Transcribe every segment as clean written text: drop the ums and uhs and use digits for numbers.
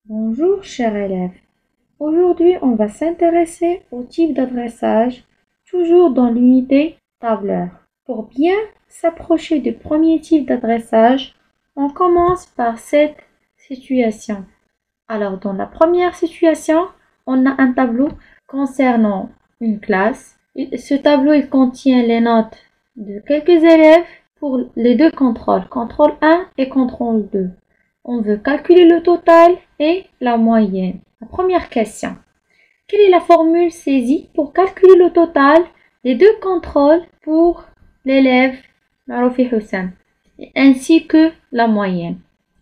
Bonjour chers élèves. Aujourd'hui, on va s'intéresser au type d'adressage, toujours dans l'unité tableur. Pour bien s'approcher du premier type d'adressage, on commence par cette situation. Alors, dans la première situation, on a un tableau concernant une classe. Ce tableau il contient les notes de quelques élèves pour les deux contrôles, contrôle 1 et contrôle 2. On veut calculer le total et la moyenne. La première question. Quelle est la formule saisie pour calculer le total des deux contrôles pour l'élève Maroufi Houssam ainsi que la moyenne?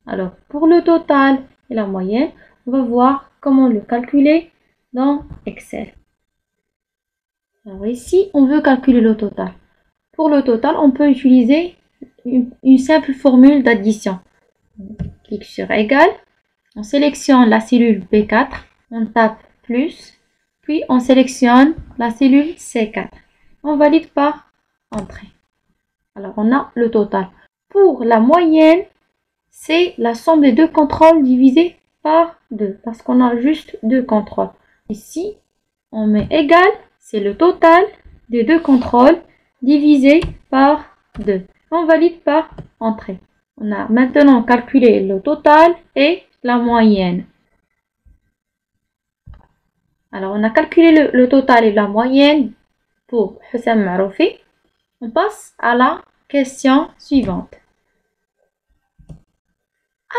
Alors, pour le total et la moyenne, on va voir comment le calculer dans Excel. Alors ici, on veut calculer le total. Pour le total, on peut utiliser une simple formule d'addition. On clique sur égal, on sélectionne la cellule B4, on tape plus, puis on sélectionne la cellule C4. On valide par entrée. Alors on a le total. Pour la moyenne, c'est la somme des deux contrôles divisé par 2, parce qu'on a juste deux contrôles. Ici, on met égal, c'est le total des deux contrôles divisé par 2. On valide par entrée. On a maintenant calculé le total et la moyenne. Alors, on a calculé le total et la moyenne pour Houssam Maroufi. On passe à la question suivante.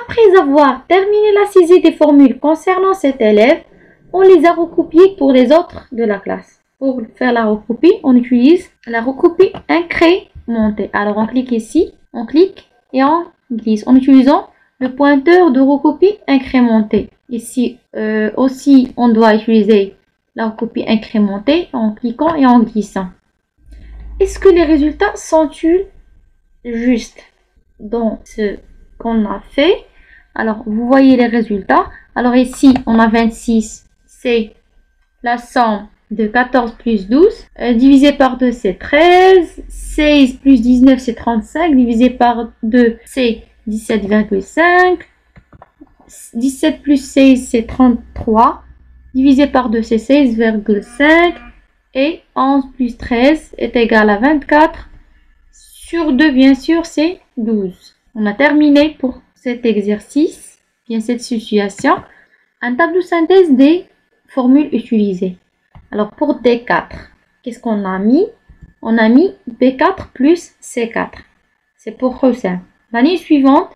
Après avoir terminé la saisie des formules concernant cet élève, on les a recopiées pour les autres de la classe. Pour faire la recopie, on utilise la recopie incrémentée. Alors, on clique ici, on clique et on glisse en utilisant le pointeur de recopie incrémentée. Ici aussi, on doit utiliser la recopie incrémentée en cliquant et en glissant. Est-ce que les résultats sont-ils justes dans ce qu'on a fait? Alors, vous voyez les résultats. Alors ici, on a 26, c'est la somme de 14 plus 12. Divisé par 2, c'est 13. 16 plus 19, c'est 35. Divisé par 2, c'est 17,5. 17 plus 16, c'est 33. Divisé par 2, c'est 16,5. Et 11 plus 13 est égal à 24. Sur 2, bien sûr, c'est 12. On a terminé pour cet exercice, bien cette situation. Un tableau synthèse des formules utilisées. Alors pour D4, qu'est-ce qu'on a mis? On a mis B4 plus C4. C'est pour Houssam. L'année suivante,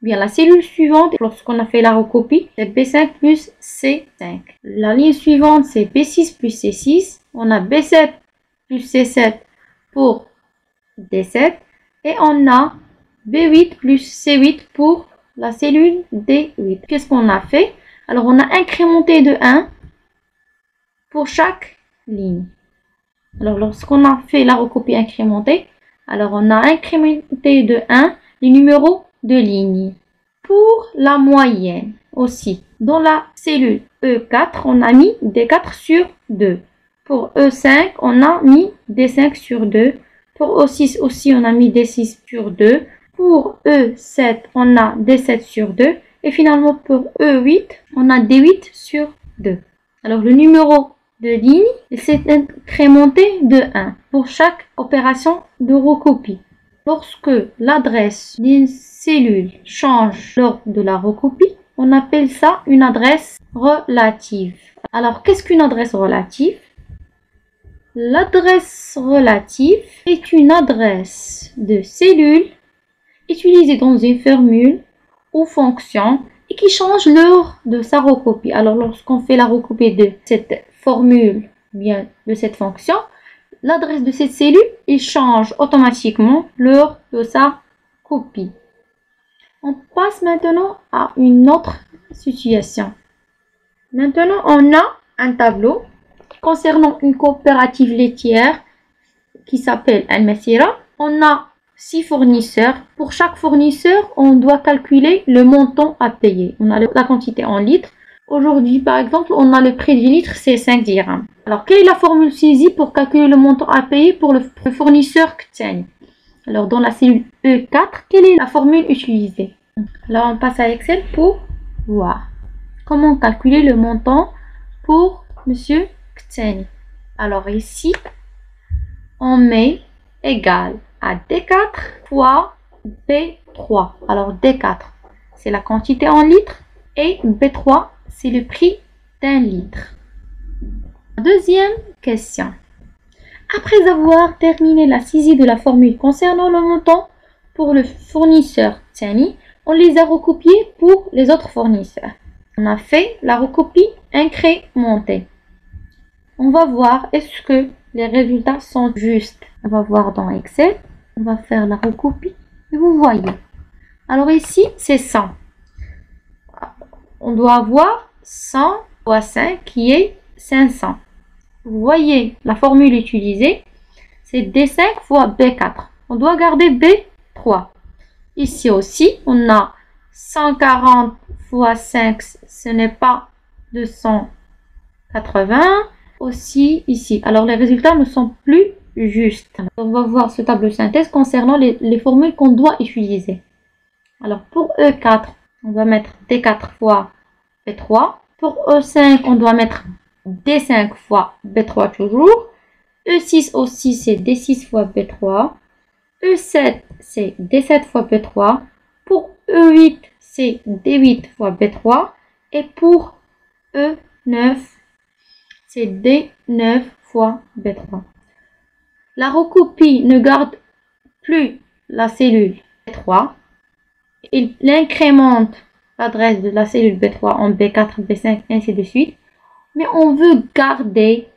bien la cellule suivante, lorsqu'on a fait la recopie, c'est B5 plus C5. La ligne suivante, c'est B6 plus C6. On a B7 plus C7 pour D7. Et on a B8 plus C8 pour la cellule D8. Qu'est-ce qu'on a fait? Alors, on a incrémenté de 1 pour chaque ligne. Alors, lorsqu'on a fait la recopie incrémentée, alors on a incrémenté de 1 les numéros de ligne. Pour la moyenne aussi, dans la cellule E4, on a mis D4 sur 2. Pour E5, on a mis D5 sur 2. Pour E6 aussi, on a mis D6 sur 2. Pour E7, on a D7 sur 2. Et finalement, pour E8, on a D8 sur 2. Alors, le numéro de ligne s'est incrémenté de 1 pour chaque opération de recopie. Lorsque l'adresse d'une cellule change lors de la recopie, on appelle ça une adresse relative. Alors, qu'est-ce qu'une adresse relative? L'adresse relative est une adresse de cellule utilisée dans une formule ou fonction et qui change lors de sa recopie. Alors, lorsqu'on fait la recopie de cette formule, bien de cette fonction, l'adresse de cette cellule il change automatiquement lors de sa copie. On passe maintenant à une autre situation. Maintenant, on a un tableau concernant une coopérative laitière qui s'appelle Al-Masira. On a 6 fournisseurs. Pour chaque fournisseur, on doit calculer le montant à payer. On a la quantité en litres. Aujourd'hui, par exemple, on a le prix du litre, c'est 5 dirhams. Alors, quelle est la formule saisie pour calculer le montant à payer pour le fournisseur Ktani? Alors, dans la cellule E4, quelle est la formule utilisée? Alors, on passe à Excel pour voir. comment calculer le montant pour Monsieur Kteni. Alors ici, on met égal à D4 fois B3. Alors D4, c'est la quantité en litres et B3, c'est le prix d'un litre. Deuxième question. Après avoir terminé la saisie de la formule concernant le montant pour le fournisseur Kteni, on les a recopiés pour les autres fournisseurs. On a fait la recopie incrémentée. On va voir est-ce que les résultats sont justes. On va voir dans Excel. On va faire la recopie. Et vous voyez. Alors ici, c'est 100. On doit avoir 100 fois 5 qui est 500. Vous voyez la formule utilisée. C'est D5 fois B4. On doit garder B3. Ici aussi, on a 140 fois 5, ce n'est pas 280. Aussi ici. Alors, les résultats ne sont plus justes. On va voir ce tableau de synthèse concernant les formules qu'on doit utiliser. Alors, pour E4, on va mettre D4 fois B3. Pour E5, on doit mettre D5 fois B3 toujours. E6 aussi, c'est D6 fois B3. E7, c'est D7 fois B3. Pour E8, c'est D8 fois B3. Et pour E9, c'est D9 fois B3. La recopie ne garde plus la cellule B3. Il incrémente l'adresse de la cellule B3 en B4, B5, ainsi de suite. Mais on veut garder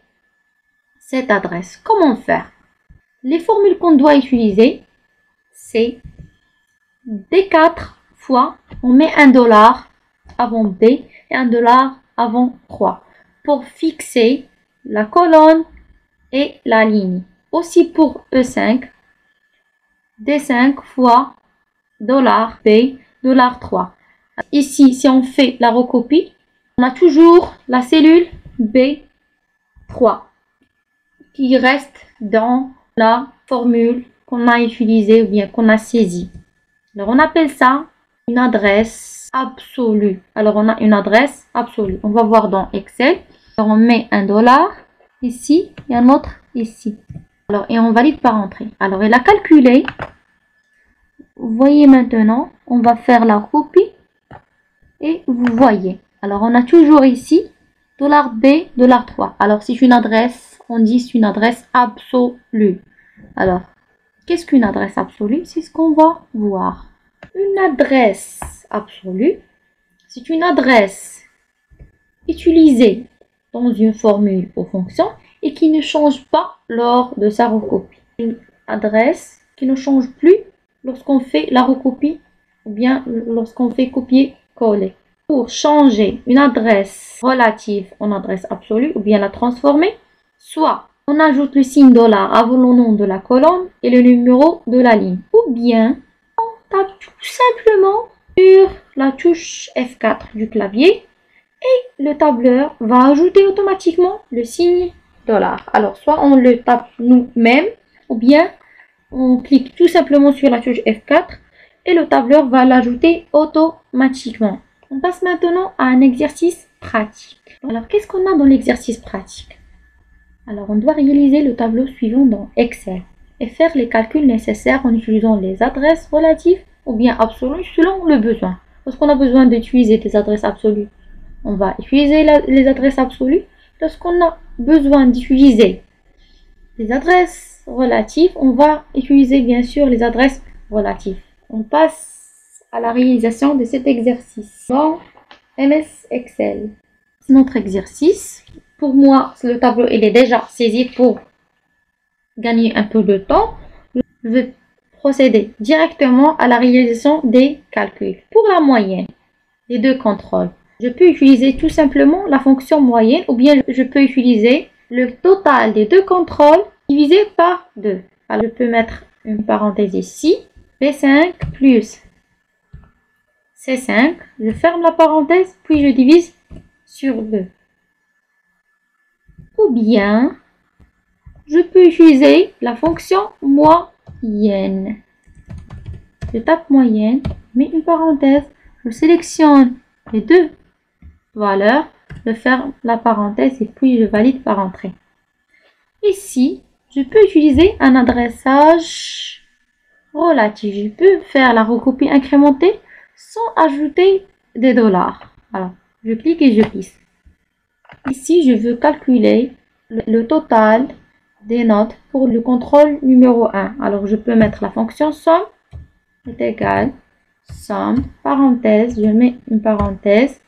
cette adresse. Comment faire? Les formules qu'on doit utiliser, c'est D4 fois, on met $1 avant B et $1 avant 3 pour fixer la colonne et la ligne. Aussi pour E5, D5 fois $B, $3. Ici, si on fait la recopie, on a toujours la cellule B3 qui reste dans la formule qu'on a utilisée ou bien qu'on a saisie. Alors, on appelle ça une adresse absolue. Alors, on a une adresse absolue. On va voir dans Excel. Alors, on met $1 ici et un autre ici. Alors, et on valide par entrée. Alors, il a calculé. Vous voyez maintenant, on va faire la copie. Et vous voyez. Alors, on a toujours ici $B, $3. Alors, c'est une adresse, on dit c'est une adresse absolue. Alors, qu'est-ce qu'une adresse absolue? C'est ce qu'on va voir. Une adresse absolue, c'est une adresse utilisée dans une formule ou fonction et qui ne change pas lors de sa recopie. Une adresse qui ne change plus lorsqu'on fait la recopie ou bien lorsqu'on fait copier-coller. Pour changer une adresse relative en adresse absolue ou bien la transformer, soit on ajoute le signe $ avant le nom de la colonne et le numéro de la ligne. Ou bien on tape tout simplement sur la touche F4 du clavier et le tableur va ajouter automatiquement le signe $. Alors soit on le tape nous-mêmes ou bien on clique tout simplement sur la touche F4 et le tableur va l'ajouter automatiquement. On passe maintenant à un exercice pratique. Alors, qu'est-ce qu'on a dans l'exercice pratique? Alors, on doit réaliser le tableau suivant dans Excel et faire les calculs nécessaires en utilisant les adresses relatives ou bien absolues selon le besoin. Lorsqu'on a besoin d'utiliser des adresses absolues, on va utiliser les adresses absolues. Lorsqu'on a besoin d'utiliser des adresses relatives, on va utiliser bien sûr les adresses relatives. On passe à la réalisation de cet exercice dans MS Excel. C'est notre exercice. Pour moi, le tableau il est déjà saisi pour gagner un peu de temps. Je vais procéder directement à la réalisation des calculs. Pour la moyenne, les deux contrôles, je peux utiliser tout simplement la fonction moyenne ou bien je peux utiliser le total des deux contrôles divisé par 2. Alors, je peux mettre une parenthèse ici. B5 plus C5, je ferme la parenthèse, puis je divise sur 2. Ou bien, je peux utiliser la fonction moyenne. Je tape moyenne, mets une parenthèse, je sélectionne les deux valeur, je ferme la parenthèse et puis je valide par entrée. Ici, je peux utiliser un adressage relatif. Je peux faire la recopie incrémentée sans ajouter des dollars. Alors, je clique et je glisse. Ici, je veux calculer le total des notes pour le contrôle numéro 1. Alors, je peux mettre la fonction somme est égale somme, parenthèse, je mets une parenthèse,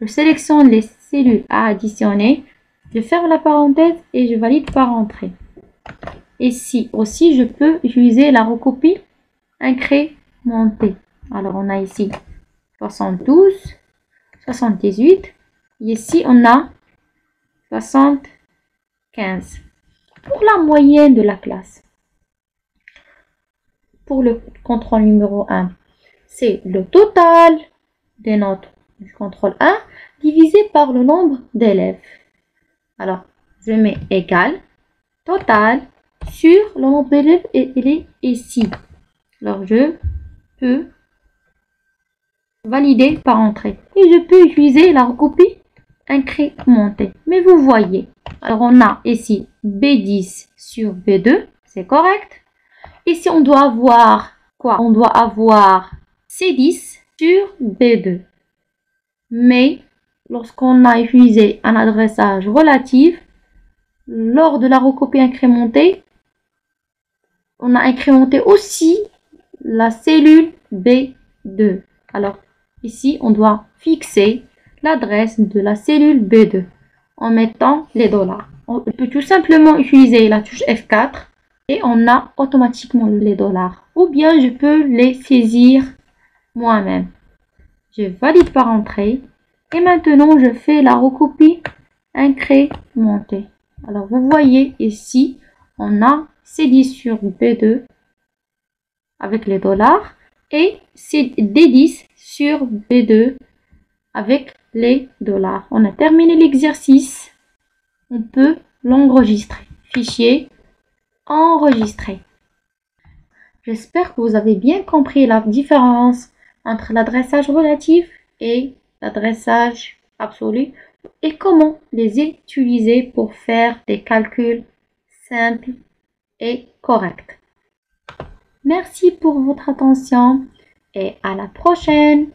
je sélectionne les cellules à additionner, je ferme la parenthèse et je valide par entrée. Ici aussi, je peux utiliser la recopie incrémentée. Alors, on a ici 72, 78, et ici, on a 75. Pour la moyenne de la classe, pour le contrôle numéro 1, c'est le total des notes du contrôle 1 divisé par le nombre d'élèves. Alors, je mets égal total sur le nombre d'élèves et il est ici. Alors, je peux valider par entrée. Et je peux utiliser la recopie incrémentée. Mais vous voyez, alors on a ici B10 sur B2, c'est correct. Ici, on doit avoir quoi? On doit avoir C10 sur B2. Mais lorsqu'on a utilisé un adressage relatif, lors de la recopie incrémentée, on a incrémenté aussi la cellule B2. Alors, ici, on doit fixer l'adresse de la cellule B2 en mettant les dollars. On peut tout simplement utiliser la touche F4 et on a automatiquement les dollars. Ou bien, je peux les saisir moi-même. Je valide par entrée. Et maintenant, je fais la recopie incrémentée. Alors, vous voyez ici, on a C10 sur B2 avec les dollars et D10 sur B2 avec les dollars. On a terminé l'exercice. On peut l'enregistrer. Fichier enregistré. J'espère que vous avez bien compris la différence entre l'adressage relatif et l'adressage absolu et comment les utiliser pour faire des calculs simples et corrects. Merci pour votre attention et à la prochaine.